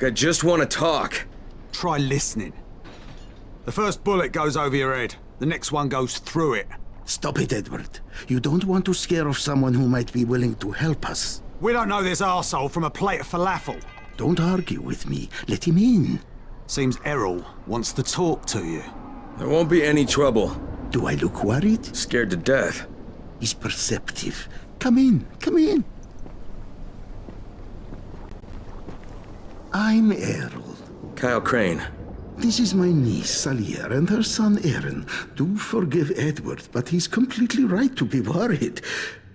I just want to talk. Try listening. The first bullet goes over your head. The next one goes through it. Stop it, Edward. You don't want to scare off someone who might be willing to help us. We don't know this arsehole from a plate of falafel. Don't argue with me. Let him in. Seems Errol wants to talk to you. There won't be any trouble. Do I look worried? Scared to death. He's perceptive. Come in, come in. I'm Errol. Kyle Crane. This is my niece, Salier, and her son, Aaron. Do forgive Edward, but he's completely right to be worried.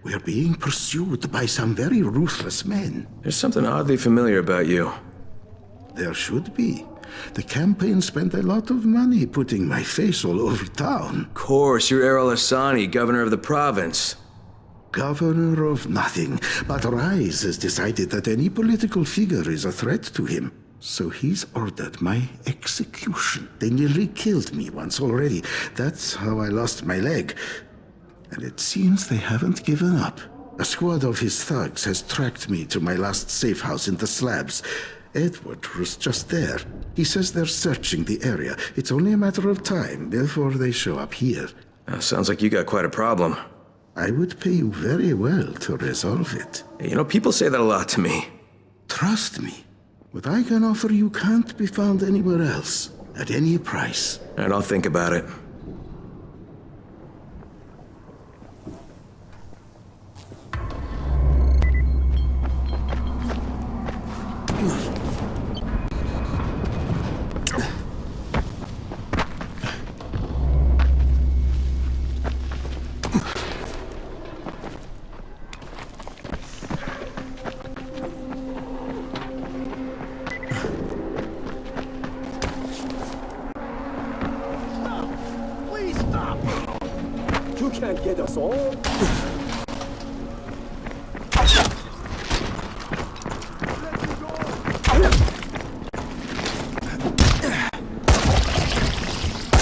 We're being pursued by some very ruthless men. There's something oddly familiar about you. There should be. The campaign spent a lot of money putting my face all over town. Of course, you're Errol Asani, governor of the province. Governor of nothing, but Rise has decided that any political figure is a threat to him. So he's ordered my execution. They nearly killed me once already. That's how I lost my leg. And it seems they haven't given up. A squad of his thugs has tracked me to my last safe house in the slabs. Edward was just there. He says they're searching the area. It's only a matter of time before they show up here. Sounds like you got quite a problem. I would pay you very well to resolve it. You know, people say that a lot to me. Trust me. What I can offer you can't be found anywhere else, at any price. And I'll think about it. You can't get us all.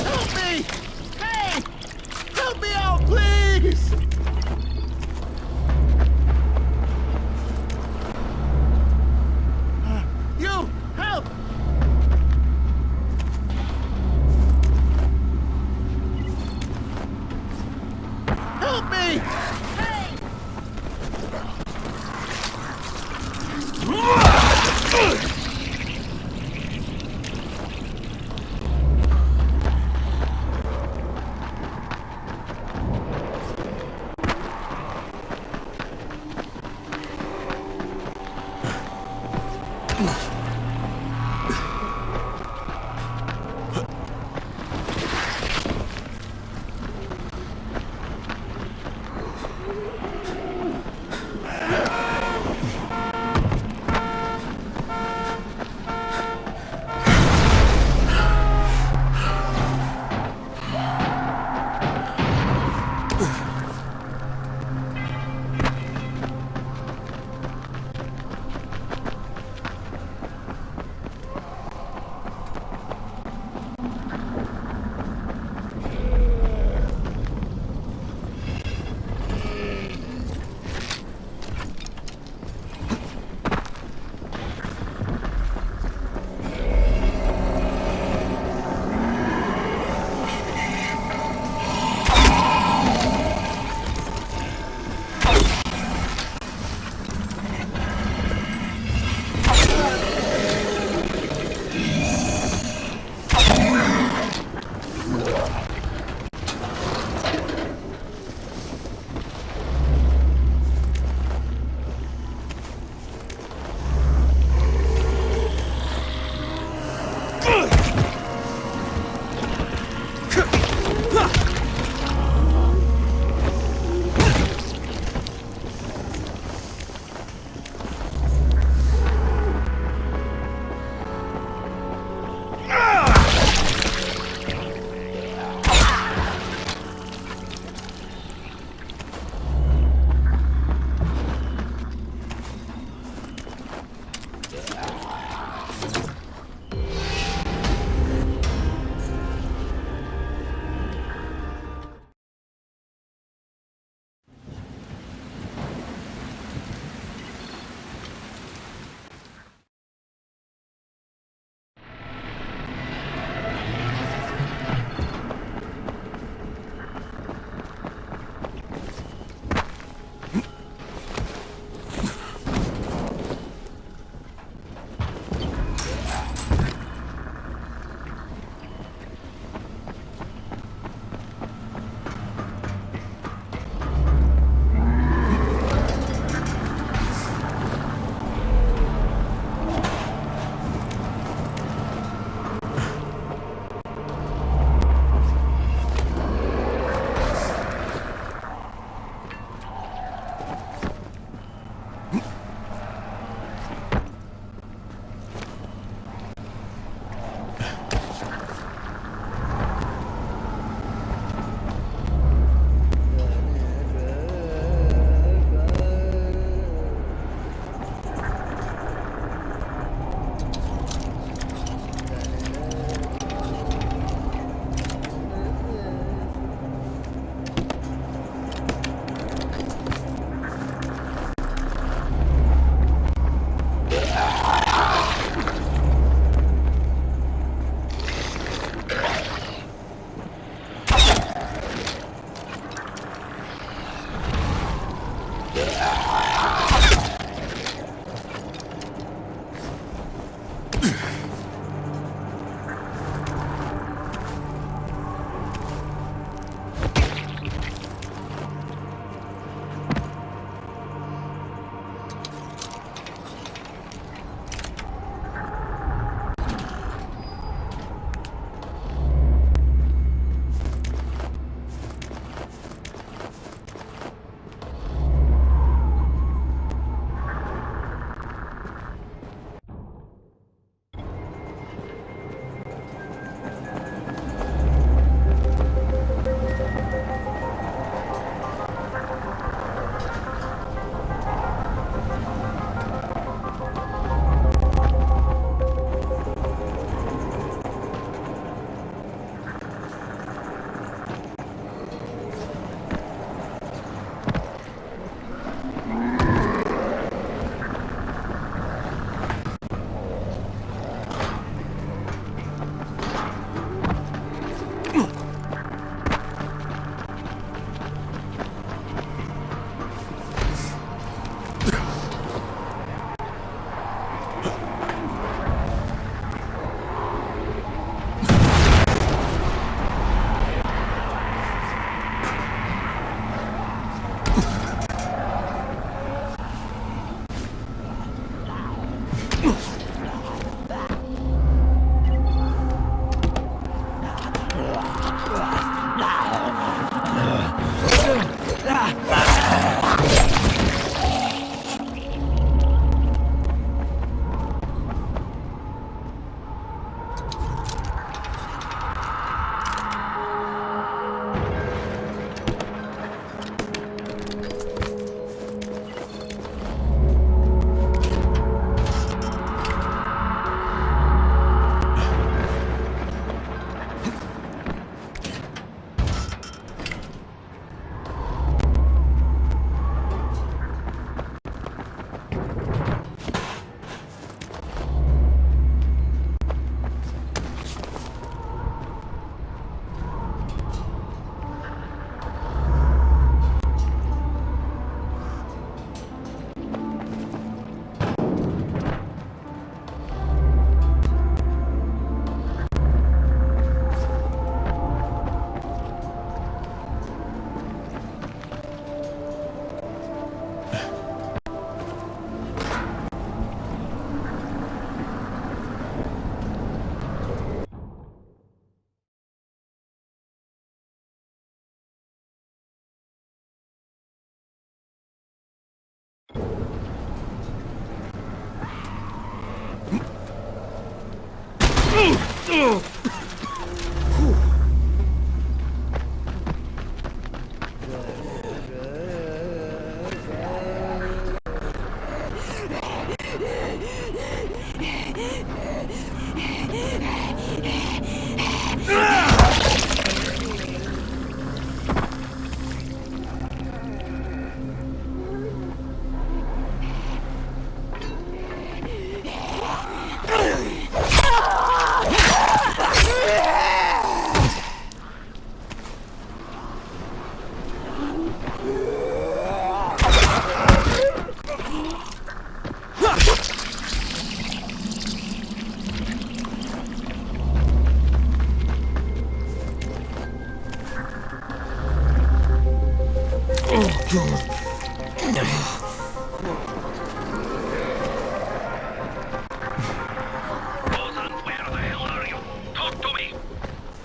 Help me! Hey! Help me out, please! You! Help! Help me! Hey!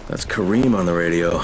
That's Kareem on the radio.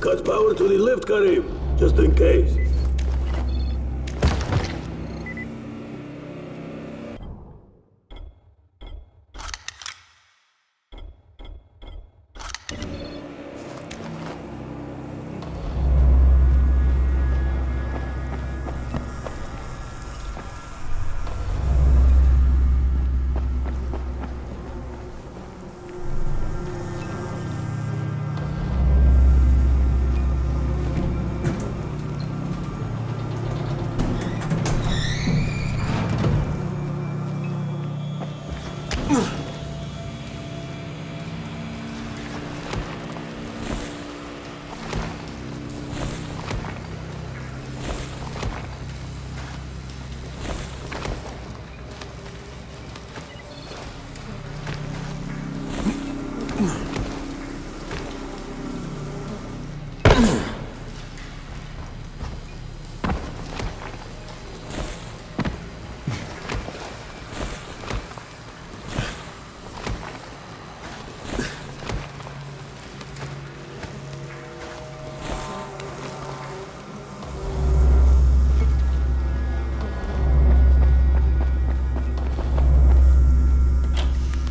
Cut power to the lift, Karim, just in case.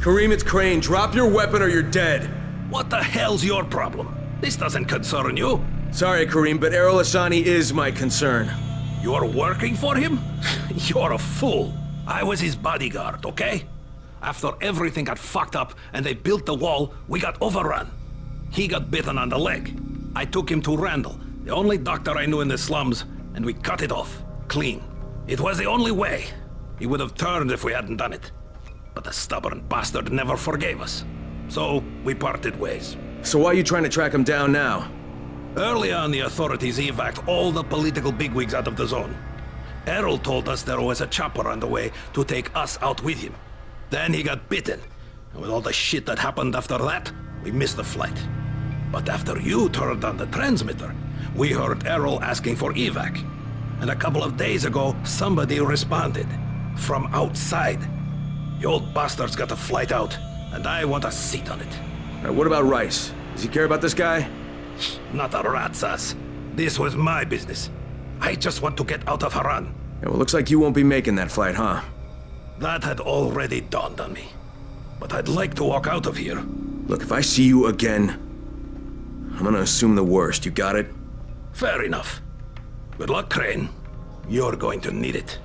Karim, it's Crane. Drop your weapon or you're dead. What the hell's your problem? This doesn't concern you. Sorry, Karim, but Errol Hassani is my concern. You're working for him? You're a fool. I was his bodyguard, okay? After everything got fucked up and they built the wall, we got overrun. He got bitten on the leg. I took him to Randall, the only doctor I knew in the slums, and we cut it off. Clean. It was the only way. He would have turned if we hadn't done it. But the stubborn bastard never forgave us. So, we parted ways. So why are you trying to track him down now? Early on, the authorities evacuated all the political bigwigs out of the zone. Errol told us there was a chopper on the way to take us out with him. Then he got bitten. And with all the shit that happened after that, we missed the flight. But after you turned on the transmitter, we heard Errol asking for evac. And a couple of days ago, somebody responded. From outside. The old bastard's got a flight out, and I want a seat on it. What about Rice? Does he care about this guy? Not a rat's ass. This was my business. I just want to get out of Haran. Yeah, well, looks like you won't be making that flight, huh? That had already dawned on me. But I'd like to walk out of here. Look, if I see you again, I'm gonna assume the worst. You got it? Fair enough. Good luck, Crane. You're going to need it.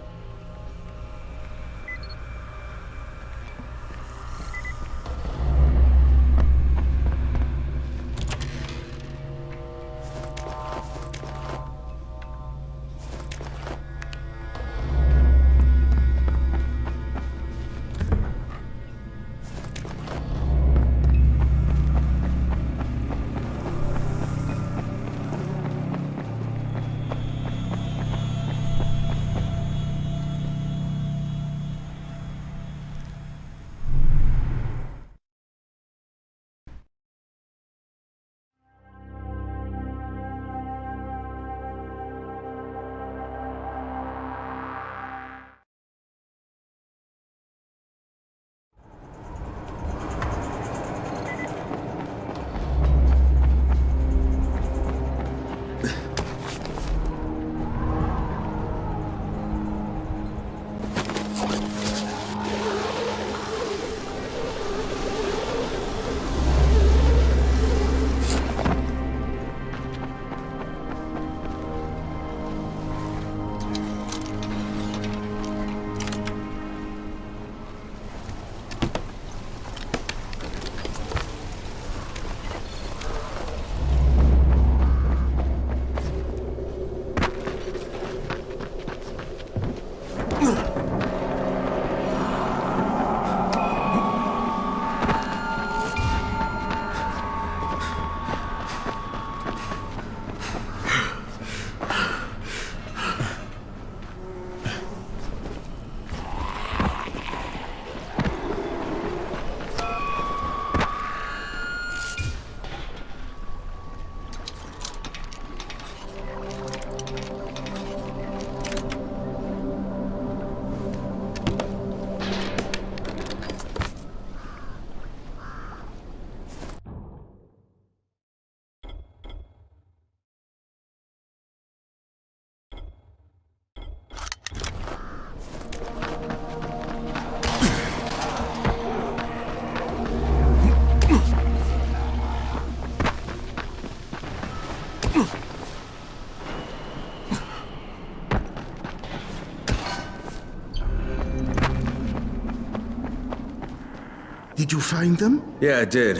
Did you find them? Yeah, I did.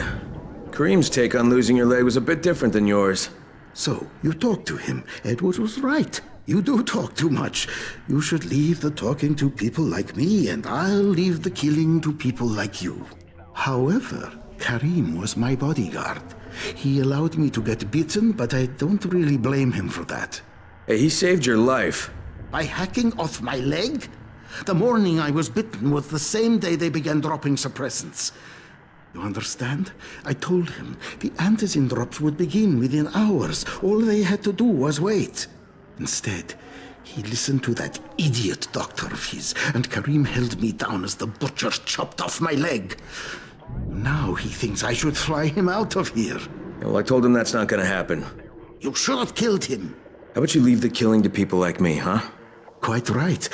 Kareem's take on losing your leg was a bit different than yours. So, you talked to him. Edward was right. You do talk too much. You should leave the talking to people like me, and I'll leave the killing to people like you. However, Kareem was my bodyguard. He allowed me to get bitten, but I don't really blame him for that. Hey, he saved your life. By hacking off my leg? The morning I was bitten was the same day they began dropping suppressants. You understand? I told him the antizin drops would begin within hours. All they had to do was wait. Instead, he listened to that idiot doctor of his, and Kareem held me down as the butcher chopped off my leg. Now he thinks I should fly him out of here. Well, I told him that's not gonna happen. You should have killed him. How about you leave the killing to people like me, huh? Quite right.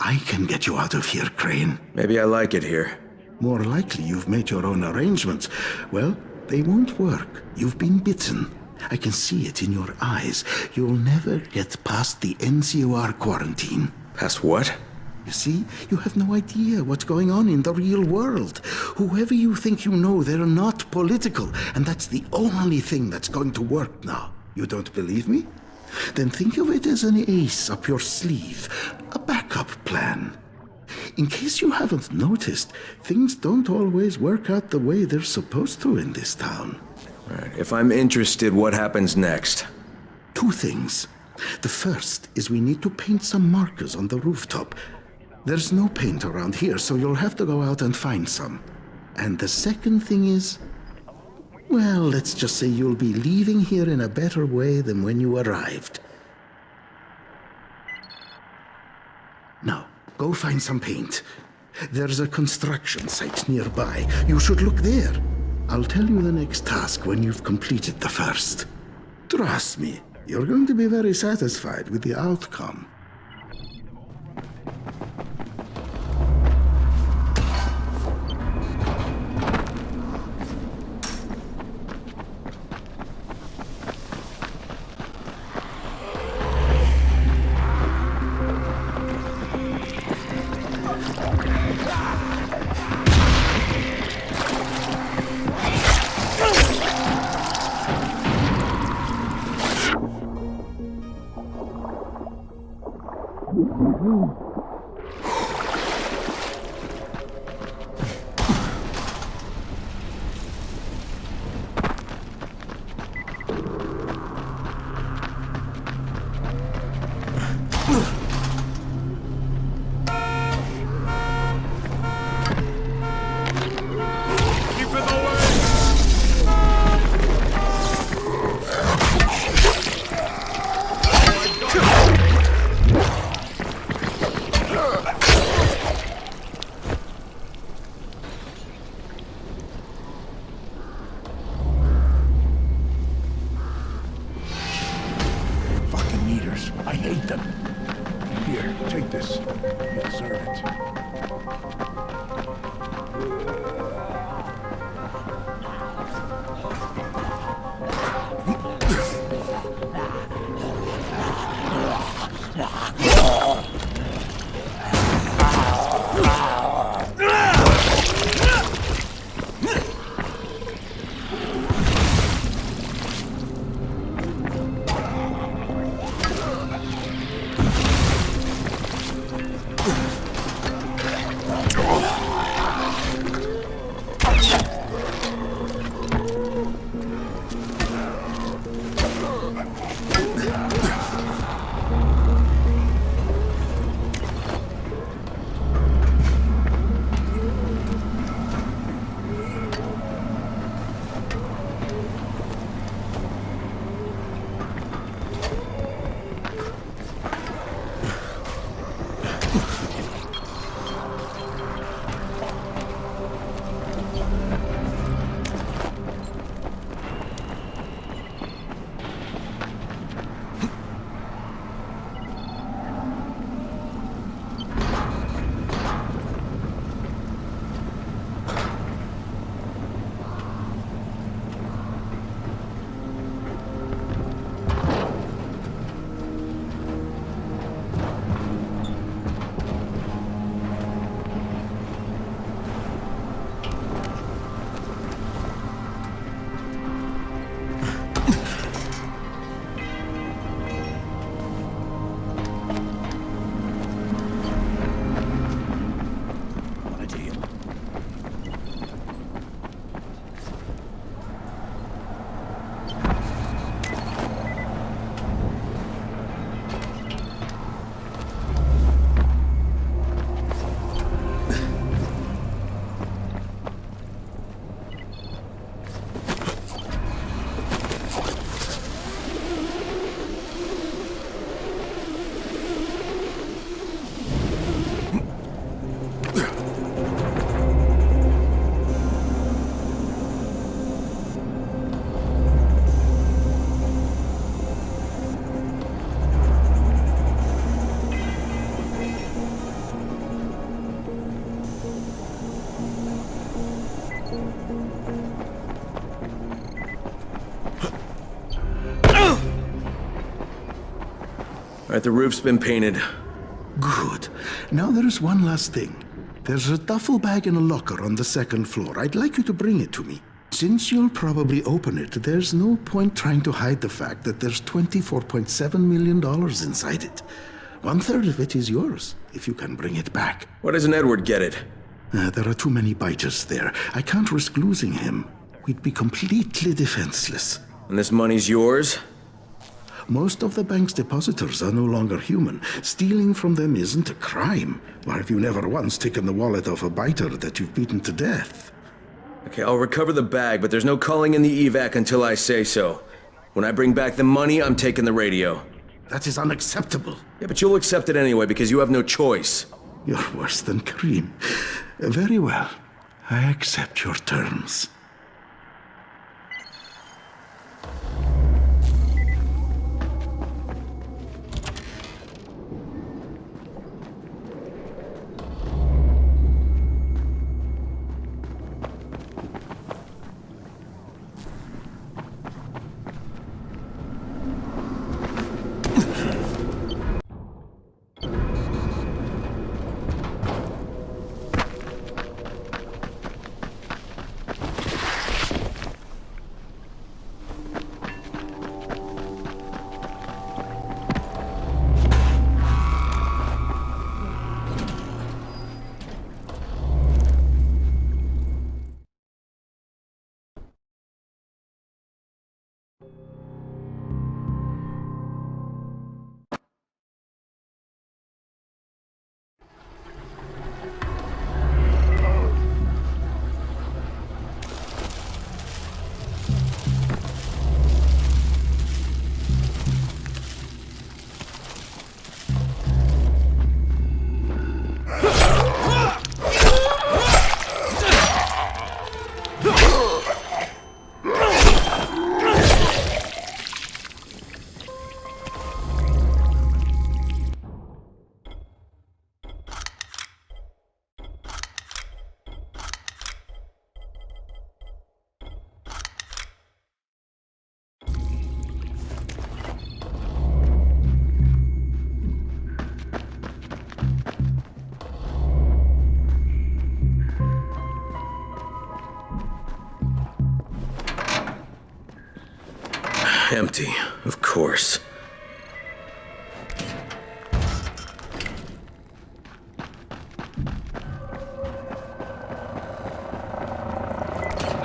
I can get you out of here, Crane. Maybe I like it here. More likely you've made your own arrangements. Well, they won't work. You've been bitten. I can see it in your eyes. You'll never get past the NCOR quarantine. Past what? You see, you have no idea what's going on in the real world. Whoever you think you know, they're not political, and that's the only thing that's going to work now. You don't believe me? Then think of it as an ace up your sleeve, a backup plan. In case you haven't noticed, things don't always work out the way they're supposed to in this town. Right. If I'm interested, what happens next? 2 things. The first is we need to paint some markers on the rooftop. There's no paint around here, so you'll have to go out and find some. And the second thing is, well, let's just say you'll be leaving here in a better way than when you arrived. Now, go find some paint. There's a construction site nearby. You should look there. I'll tell you the next task when you've completed the first. Trust me, you're going to be very satisfied with the outcome. I hate them. Here, take this. You deserve it. Alright, the roof's been painted. Good. Now there is one last thing. There's a duffel bag in a locker on the second floor. I'd like you to bring it to me. Since you'll probably open it, there's no point trying to hide the fact that there's $24.7 million inside it. 1/3 of it is yours, if you can bring it back. Why doesn't Edward get it? There are too many biters there. I can't risk losing him. We'd be completely defenseless. And this money's yours? Most of the bank's depositors are no longer human. Stealing from them isn't a crime. Or have you never once taken the wallet of a biter that you've beaten to death? Okay, I'll recover the bag, but there's no calling in the evac until I say so. When I bring back the money, I'm taking the radio. That is unacceptable. Yeah, but you'll accept it anyway because you have no choice. You're worse than Kareem. Very well. I accept your terms. Empty, of course.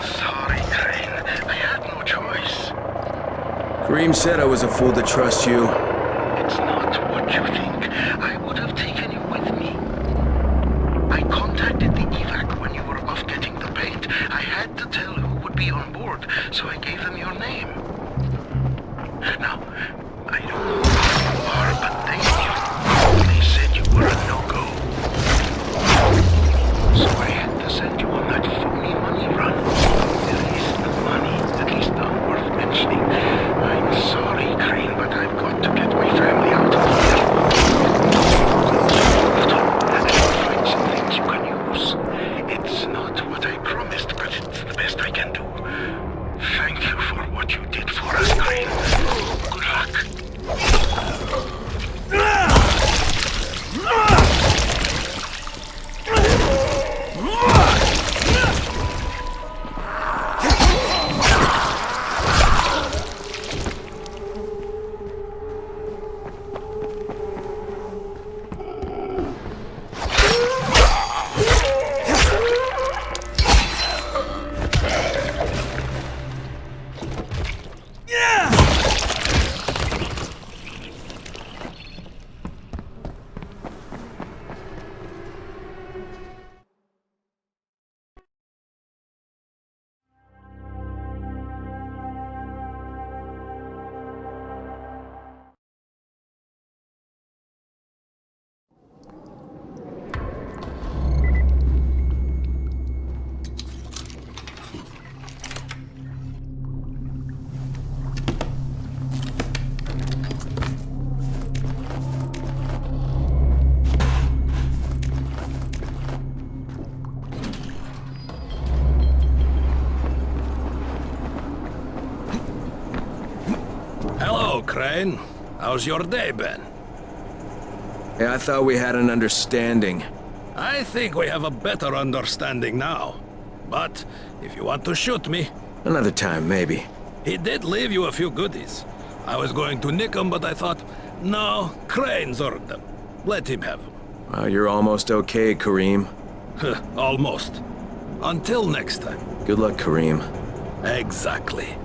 Sorry, Crane. I had no choice. Kareem said I was a fool to trust you. It's not what you think. I would have taken you with me. I contacted the evac when you were off getting the paint. I had to tell who would be on board, so I gave them your name. Now, I don't know who you are, but they knew. They said you were a no-go. So I had to send you on that phony money run. There is no money, at least not worth mentioning. I'm sorry, Crane, but I've got to get my family out of here. And find some things you can use. It's not what I promised, but it's the best I can do. Thank you for what you did for us, Crane. Good luck. Hello, Crane. How's your day been? Hey, I thought we had an understanding. I think we have a better understanding now. But if you want to shoot me, Another time, maybe. he did leave you a few goodies. I was going to nick them, but I thought, no, Crane's earned them. Let him have them. Well, you're almost okay, Kareem. Almost. Until next time. Good luck, Kareem. Exactly.